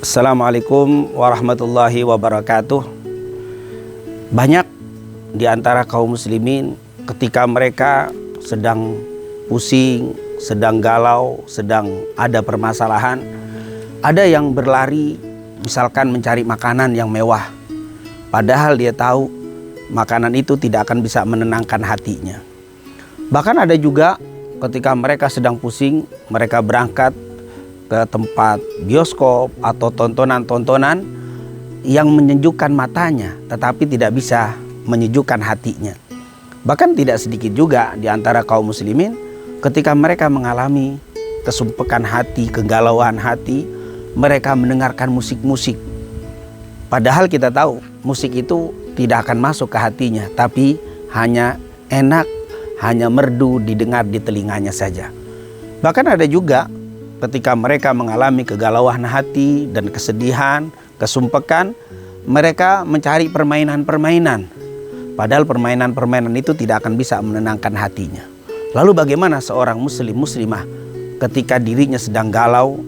Assalamualaikum warahmatullahi wabarakatuh. Banyak di antara kaum muslimin ketika mereka sedang pusing, sedang galau, sedang ada permasalahan, ada yang berlari misalkan mencari makanan yang mewah. Padahal dia tahu makanan itu tidak akan bisa menenangkan hatinya. Bahkan ada juga ketika mereka sedang pusing, mereka berangkat ke tempat bioskop atau tontonan-tontonan yang menyejukkan matanya tetapi tidak bisa menyejukkan hatinya. Bahkan tidak sedikit juga di antara kaum muslimin ketika mereka mengalami kesumpekan hati, kegalauan hati, mereka mendengarkan musik-musik. Padahal kita tahu musik itu tidak akan masuk ke hatinya, tapi hanya enak, hanya merdu didengar di telinganya saja. Bahkan ada juga ketika mereka mengalami kegalauan hati dan kesedihan, kesumpekan, mereka mencari permainan-permainan. Padahal permainan-permainan itu tidak akan bisa menenangkan hatinya. Lalu bagaimana seorang muslim muslimah ketika dirinya sedang galau,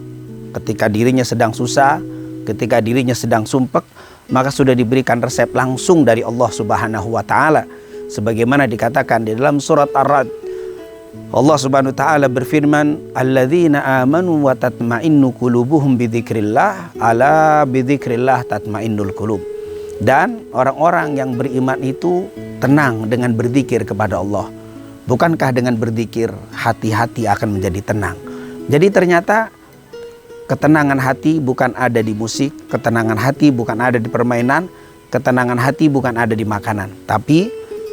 ketika dirinya sedang susah, ketika dirinya sedang sumpek, maka sudah diberikan resep langsung dari Allah Subhanahu wa taala. Sebagaimana dikatakan di dalam surat Ar-Ra'd, Allah Subhanahu wa taala berfirman, "Alladzina amanu wa tatma'innu qulubuhum bidzikrillah, ala bidzikrillah tatma'innul qulub." Dan orang-orang yang beriman itu tenang dengan berzikir kepada Allah. Bukankah dengan berzikir hati-hati akan menjadi tenang? Jadi ternyata ketenangan hati bukan ada di musik, ketenangan hati bukan ada di permainan, ketenangan hati bukan ada di makanan, tapi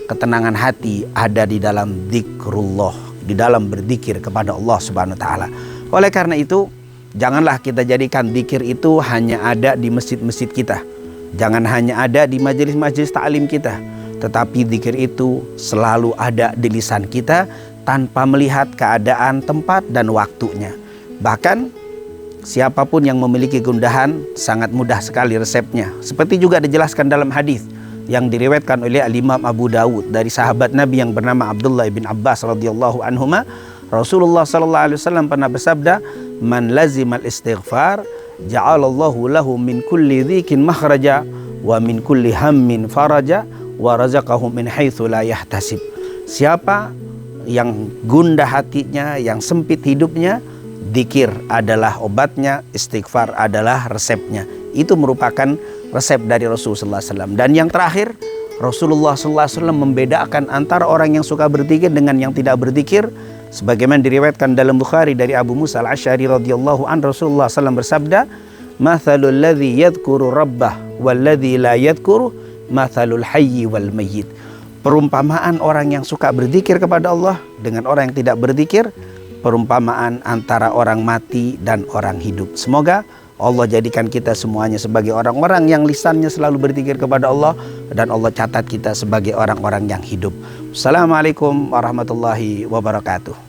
ketenangan hati ada di dalam zikrullah, di dalam berzikir kepada Allah Subhanahu wa taala. Oleh karena itu, janganlah kita jadikan zikir itu hanya ada di masjid-masjid kita. Jangan hanya ada di majelis-majelis ta'lim kita, tetapi zikir itu selalu ada di lisan kita tanpa melihat keadaan, tempat dan waktunya. Bahkan siapapun yang memiliki gundahan sangat mudah sekali resepnya. Seperti juga dijelaskan dalam hadis yang diriwayatkan oleh Al-Imam Abu Dawud dari sahabat Nabi yang bernama Abdullah bin Abbas radhiyallahu anhuma, Rasulullah sallallahu alaihi wasallam pernah bersabda, "Man lazimal istighfar, ja'alallahu lahu min kulli dhikin makhraja wa min kulli hammin faraja wa razaqahu min haitsu la yahtasib." Siapa yang gundah hatinya, yang sempit hidupnya, dzikir adalah obatnya, istighfar adalah resepnya. Itu merupakan resep dari Rasulullah SAW. Dan yang terakhir, Rasulullah SAW membedakan antara orang yang suka berzikir dengan yang tidak berzikir. Sebagaimana diriwayatkan dalam Bukhari dari Abu Musa al-Asy'ari radhiyallahu anhu, Rasulullah SAW bersabda, "Mathalul ladzi yadhkuru rabbah wal ladzi la yadhkuru mathalul hayyi wal mayyit." Perumpamaan orang yang suka berzikir kepada Allah dengan orang yang tidak berzikir, perumpamaan antara orang mati dan orang hidup. Semoga Allah jadikan kita semuanya sebagai orang-orang yang lisannya selalu berzikir kepada Allah, dan Allah catat kita sebagai orang-orang yang hidup. Assalamualaikum warahmatullahi wabarakatuh.